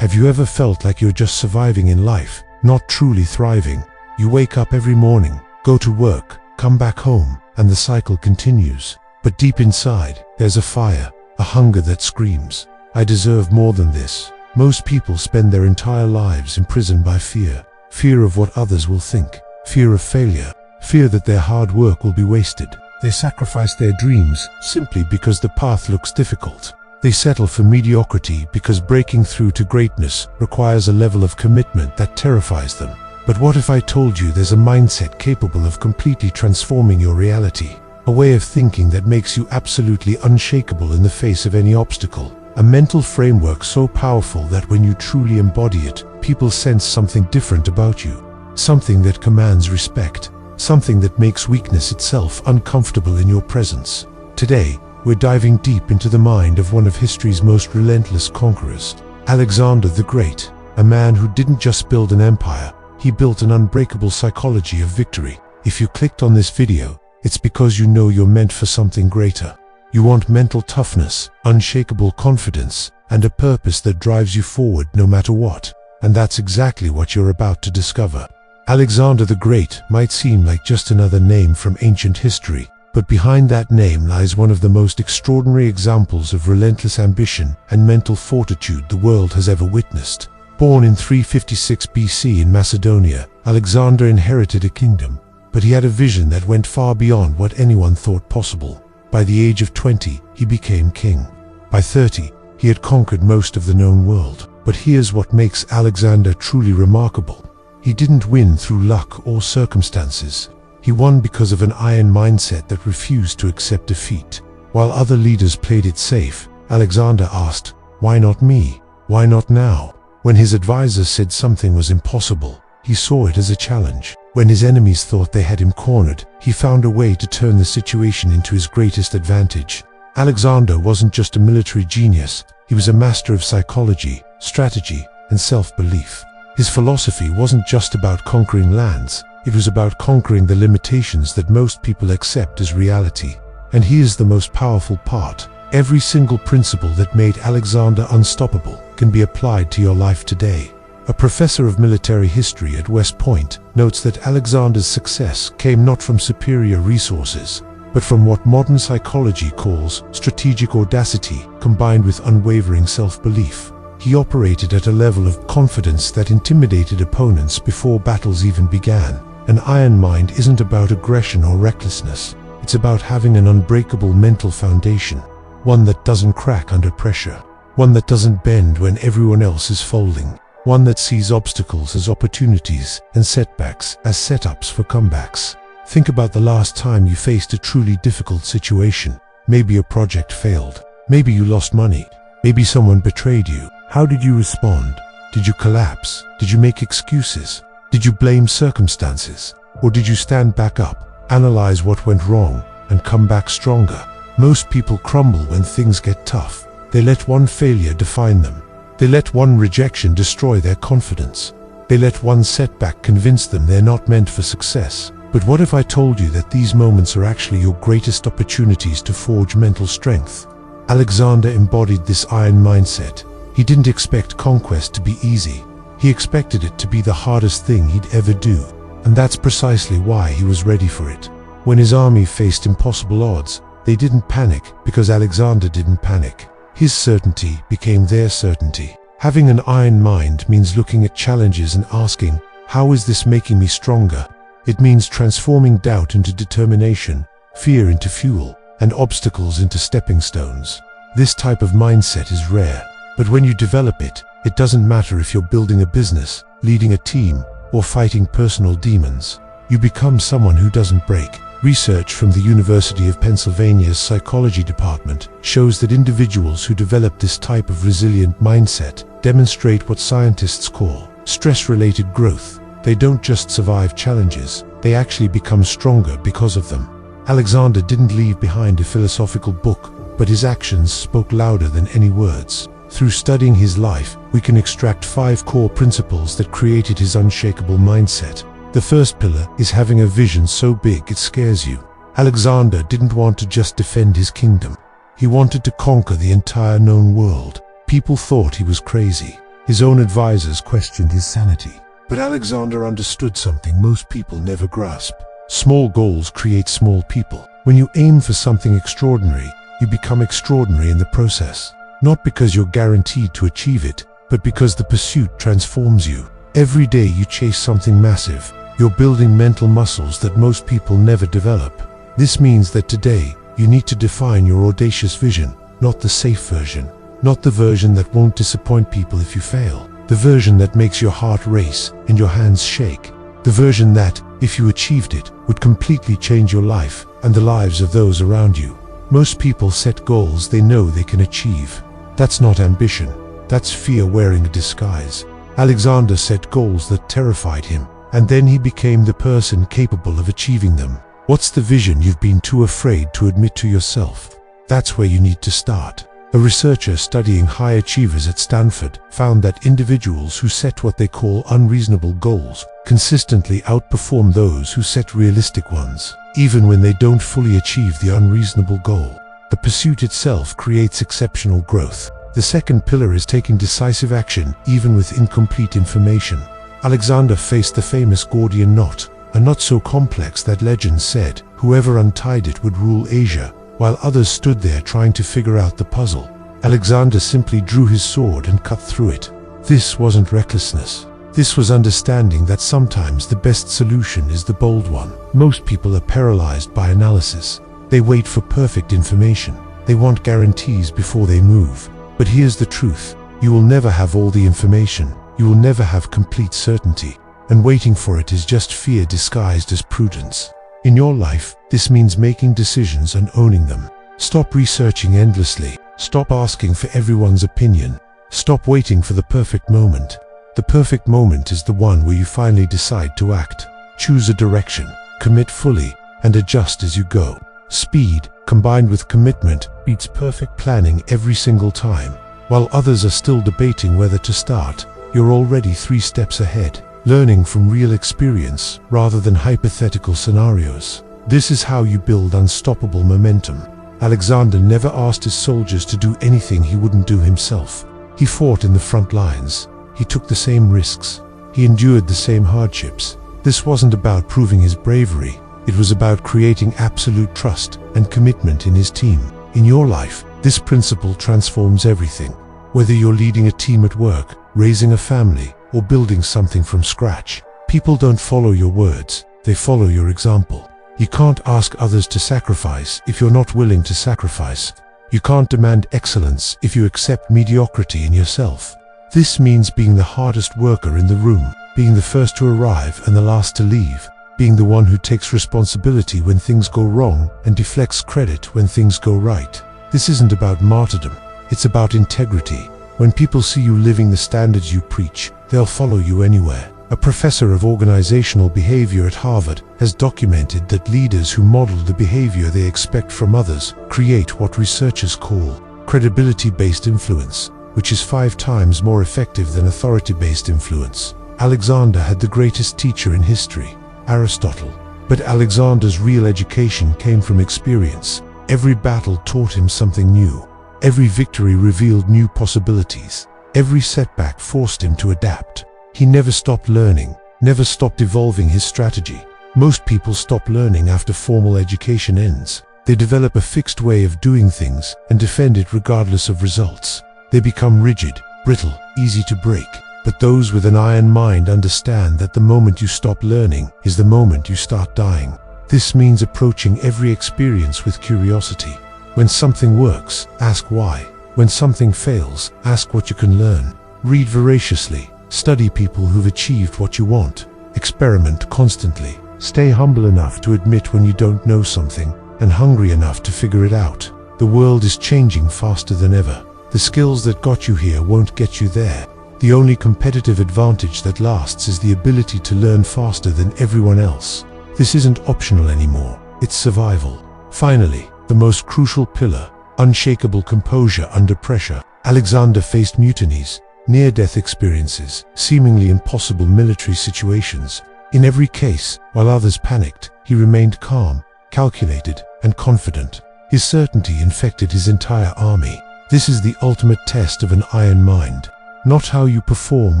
Have you ever felt like you're just surviving in life, not truly thriving? You wake up every morning, go to work, come back home, and the cycle continues. But deep inside, there's a fire, a hunger that screams, "I deserve more than this." Most people spend their entire lives imprisoned by fear. Fear of what others will think. Fear of failure. Fear that their hard work will be wasted. They sacrifice their dreams simply because the path looks difficult. They settle for mediocrity because breaking through to greatness requires a level of commitment that terrifies them. But what if I told you there's a mindset capable of completely transforming your reality? A way of thinking that makes you absolutely unshakable in the face of any obstacle. A mental framework so powerful that when you truly embody it, people sense something different about you. Something that commands respect. Something that makes weakness itself uncomfortable in your presence. Today, we're diving deep into the mind of one of history's most relentless conquerors, Alexander the Great, a man who didn't just build an empire, he built an unbreakable psychology of victory. If you clicked on this video, it's because you know you're meant for something greater. You want mental toughness, unshakable confidence, and a purpose that drives you forward no matter what. And that's exactly what you're about to discover. Alexander the Great might seem like just another name from ancient history, but behind that name lies one of the most extraordinary examples of relentless ambition and mental fortitude the world has ever witnessed. Born in 356 BC in Macedonia, Alexander inherited a kingdom, but he had a vision that went far beyond what anyone thought possible. By the age of 20, he became king. By 30, he had conquered most of the known world. But here's what makes Alexander truly remarkable. He didn't win through luck or circumstances. He won because of an iron mindset that refused to accept defeat. While other leaders played it safe, Alexander asked, "Why not me? Why not now?" When his advisors said something was impossible, he saw it as a challenge. When his enemies thought they had him cornered, he found a way to turn the situation into his greatest advantage. Alexander wasn't just a military genius, he was a master of psychology, strategy, and self-belief. His philosophy wasn't just about conquering lands, it was about conquering the limitations that most people accept as reality. And here's the most powerful part. Every single principle that made Alexander unstoppable can be applied to your life today. A professor of military history at West Point notes that Alexander's success came not from superior resources, but from what modern psychology calls strategic audacity combined with unwavering self-belief. He operated at a level of confidence that intimidated opponents before battles even began. An iron mind isn't about aggression or recklessness. It's about having an unbreakable mental foundation, one that doesn't crack under pressure, one that doesn't bend when everyone else is folding, one that sees obstacles as opportunities and setbacks as setups for comebacks. Think about the last time you faced a truly difficult situation. Maybe a project failed. Maybe you lost money. Maybe someone betrayed you. How did you respond? Did you collapse? Did you make excuses? Did you blame circumstances? Or did you stand back up, analyze what went wrong, and come back stronger? Most people crumble when things get tough. They let one failure define them. They let one rejection destroy their confidence. They let one setback convince them they're not meant for success. But what if I told you that these moments are actually your greatest opportunities to forge mental strength? Alexander embodied this iron mindset. He didn't expect conquest to be easy. He expected it to be the hardest thing he'd ever do. And that's precisely why he was ready for it. When his army faced impossible odds, they didn't panic because Alexander didn't panic. His certainty became their certainty. Having an iron mind means looking at challenges and asking, how is this making me stronger? It means transforming doubt into determination, fear into fuel, and obstacles into stepping stones. This type of mindset is rare. But when you develop it, it doesn't matter if you're building a business, leading a team, or fighting personal demons. You become someone who doesn't break. Research from the University of Pennsylvania's psychology department shows that individuals who develop this type of resilient mindset demonstrate what scientists call stress-related growth. They don't just survive challenges, they actually become stronger because of them. Alexander didn't leave behind a philosophical book, but his actions spoke louder than any words. Through studying his life, we can extract 5 core principles that created his unshakable mindset. The first pillar is having a vision so big it scares you. Alexander didn't want to just defend his kingdom. He wanted to conquer the entire known world. People thought he was crazy. His own advisors questioned his sanity. But Alexander understood something most people never grasp. Small goals create small people. When you aim for something extraordinary, you become extraordinary in the process. Not because you're guaranteed to achieve it, but because the pursuit transforms you. Every day you chase something massive, you're building mental muscles that most people never develop. This means that today, you need to define your audacious vision, not the safe version. Not the version that won't disappoint people if you fail. The version that makes your heart race and your hands shake. The version that, if you achieved it, would completely change your life and the lives of those around you. Most people set goals they know they can achieve. That's not ambition. That's fear wearing a disguise. Alexander set goals that terrified him, and then he became the person capable of achieving them. What's the vision you've been too afraid to admit to yourself? That's where you need to start. A researcher studying high achievers at Stanford found that individuals who set what they call unreasonable goals consistently outperform those who set realistic ones, even when they don't fully achieve the unreasonable goal. The pursuit itself creates exceptional growth. The second pillar is taking decisive action, even with incomplete information. Alexander faced the famous Gordian knot, a knot so complex that legends said whoever untied it would rule Asia, while others stood there trying to figure out the puzzle. Alexander simply drew his sword and cut through it. This wasn't recklessness. This was understanding that sometimes the best solution is the bold one. Most people are paralyzed by analysis. They wait for perfect information. They want guarantees before they move. But here's the truth. You will never have all the information. You will never have complete certainty. And waiting for it is just fear disguised as prudence. In your life, this means making decisions and owning them. Stop researching endlessly. Stop asking for everyone's opinion. Stop waiting for the perfect moment. The perfect moment is the one where you finally decide to act. Choose a direction, commit fully, and adjust as you go. Speed, combined with commitment, beats perfect planning every single time. While others are still debating whether to start, you're already 3 steps ahead. Learning from real experience rather than hypothetical scenarios. This is how you build unstoppable momentum. Alexander never asked his soldiers to do anything he wouldn't do himself. He fought in the front lines. He took the same risks. He endured the same hardships. This wasn't about proving his bravery. It was about creating absolute trust and commitment in his team. In your life, this principle transforms everything. Whether you're leading a team at work, raising a family, or building something from scratch, people don't follow your words, they follow your example. You can't ask others to sacrifice if you're not willing to sacrifice. You can't demand excellence if you accept mediocrity in yourself. This means being the hardest worker in the room, being the first to arrive and the last to leave, being the one who takes responsibility when things go wrong and deflects credit when things go right. This isn't about martyrdom, it's about integrity. When people see you living the standards you preach, they'll follow you anywhere. A professor of organizational behavior at Harvard has documented that leaders who model the behavior they expect from others create what researchers call credibility-based influence, which is 5 times more effective than authority-based influence. Alexander had the greatest teacher in history, Aristotle. But Alexander's real education came from experience. Every battle taught him something new. Every victory revealed new possibilities. Every setback forced him to adapt. He never stopped learning, never stopped evolving his strategy. Most people stop learning after formal education ends. They develop a fixed way of doing things and defend it regardless of results. They become rigid, brittle, easy to break. But those with an iron mind understand that the moment you stop learning is the moment you start dying. This means approaching every experience with curiosity. When something works, ask why. When something fails, ask what you can learn. Read voraciously. Study people who've achieved what you want. Experiment constantly. Stay humble enough to admit when you don't know something, and hungry enough to figure it out. The world is changing faster than ever. The skills that got you here won't get you there. The only competitive advantage that lasts is the ability to learn faster than everyone else. This isn't optional anymore. It's survival. Finally, the most crucial pillar, unshakable composure under pressure. Alexander faced mutinies, near-death experiences, seemingly impossible military situations. In every case, while others panicked, he remained calm, calculated, and confident. His certainty infected his entire army. This is the ultimate test of an iron mind. Not how you perform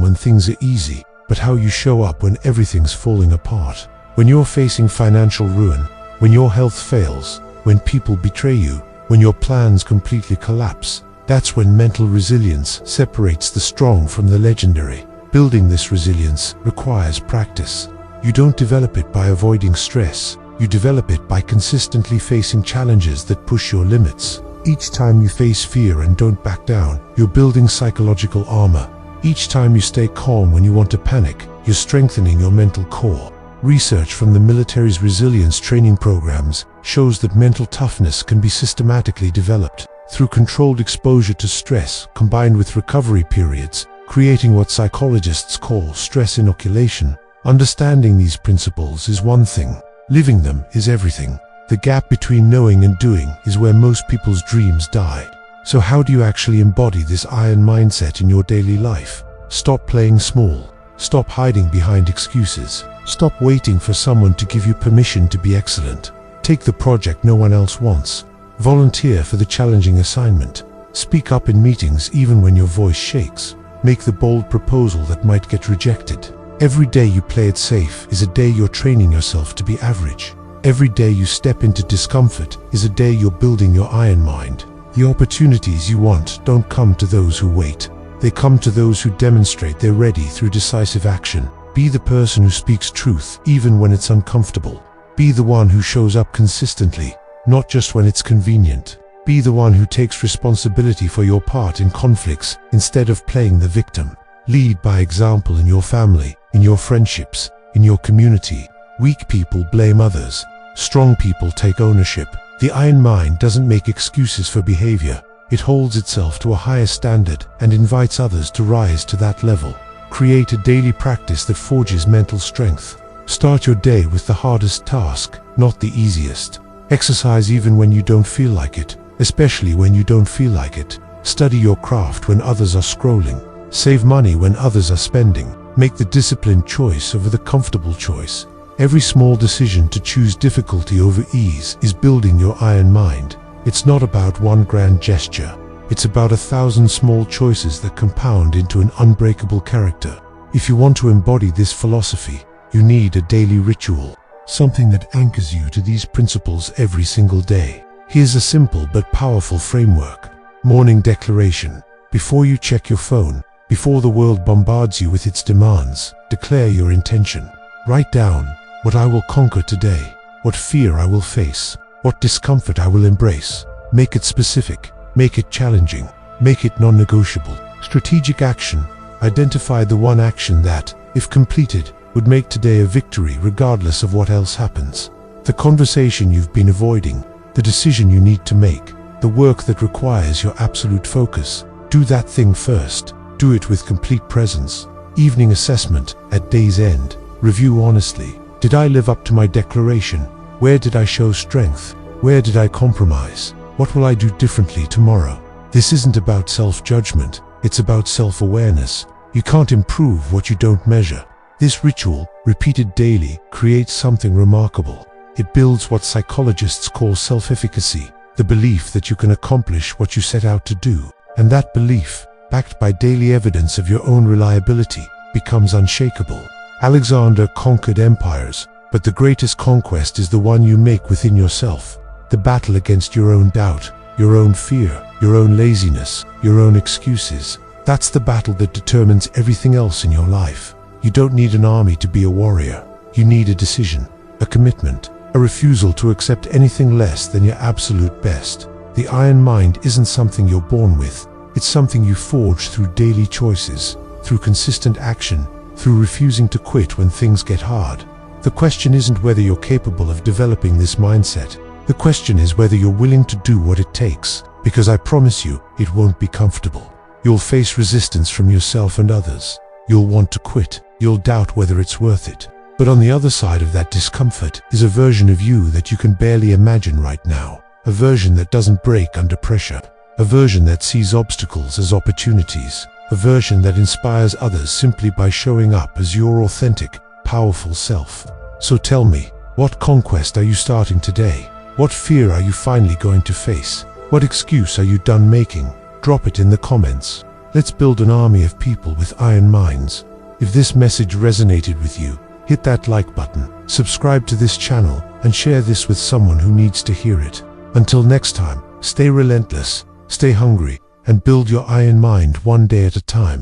when things are easy, but how you show up when everything's falling apart. When you're facing financial ruin, when your health fails, when people betray you, when your plans completely collapse, that's when mental resilience separates the strong from the legendary. Building this resilience requires practice. You don't develop it by avoiding stress. You develop it by consistently facing challenges that push your limits. Each time you face fear and don't back down, you're building psychological armor. Each time you stay calm when you want to panic, you're strengthening your mental core. Research from the military's resilience training programs shows that mental toughness can be systematically developed through controlled exposure to stress combined with recovery periods, creating what psychologists call stress inoculation. Understanding these principles is one thing. Living them is everything. The gap between knowing and doing is where most people's dreams die. So how do you actually embody this iron mindset in your daily life? Stop playing small. Stop hiding behind excuses. Stop waiting for someone to give you permission to be excellent. Take the project no one else wants. Volunteer for the challenging assignment. Speak up in meetings even when your voice shakes. Make the bold proposal that might get rejected. Every day you play it safe is a day you're training yourself to be average. Every day you step into discomfort is a day you're building your iron mind. The opportunities you want don't come to those who wait. They come to those who demonstrate they're ready through decisive action. Be the person who speaks truth even when it's uncomfortable. Be the one who shows up consistently, not just when it's convenient. Be the one who takes responsibility for your part in conflicts instead of playing the victim. Lead by example in your family, in your friendships, in your community. Weak people blame others. Strong people take ownership. The iron mind doesn't make excuses for behavior. It holds itself to a higher standard and invites others to rise to that level. Create a daily practice that forges mental strength. Start your day with the hardest task, not the easiest. Exercise even when you don't feel like it, especially when you don't feel like it. Study your craft when others are scrolling. Save money when others are spending. Make the disciplined choice over the comfortable choice. Every small decision to choose difficulty over ease is building your iron mind. It's not about one grand gesture. It's about 1,000 small choices that compound into an unbreakable character. If you want to embody this philosophy, you need a daily ritual, something that anchors you to these principles every single day. Here's a simple but powerful framework. Morning declaration. Before you check your phone, before the world bombards you with its demands, declare your intention. Write down what I will conquer today, what fear I will face, what discomfort I will embrace. Make it specific, make it challenging, make it non-negotiable. Strategic action. Identify the one action that, if completed, would make today a victory regardless of what else happens. The conversation you've been avoiding, the decision you need to make, the work that requires your absolute focus. Do that thing first. Do it with complete presence. Evening assessment. At day's end, review honestly. Did I live up to my declaration? Where did I show strength? Where did I compromise? What will I do differently tomorrow? This isn't about self-judgment, it's about self-awareness. You can't improve what you don't measure. This ritual, repeated daily, creates something remarkable. It builds what psychologists call self-efficacy, the belief that you can accomplish what you set out to do. And that belief, backed by daily evidence of your own reliability, becomes unshakable. Alexander conquered empires, but the greatest conquest is the one you make within yourself. The battle against your own doubt, your own fear, your own laziness, your own excuses. That's the battle that determines everything else in your life. You don't need an army to be a warrior. You need a decision, a commitment, a refusal to accept anything less than your absolute best. The iron mind isn't something you're born with. It's something you forge through daily choices, through consistent action, through refusing to quit when things get hard. The question isn't whether you're capable of developing this mindset. The question is whether you're willing to do what it takes, because I promise you, it won't be comfortable. You'll face resistance from yourself and others. You'll want to quit. You'll doubt whether it's worth it. But on the other side of that discomfort is a version of you that you can barely imagine right now. A version that doesn't break under pressure. A version that sees obstacles as opportunities. A version that inspires others simply by showing up as your authentic, powerful self. So tell me, what conquest are you starting today? What fear are you finally going to face? What excuse are you done making? Drop it in the comments. Let's build an army of people with iron minds. If this message resonated with you, hit that like button, subscribe to this channel, and share this with someone who needs to hear it. Until next time, stay relentless, stay hungry, and build your iron mind one day at a time.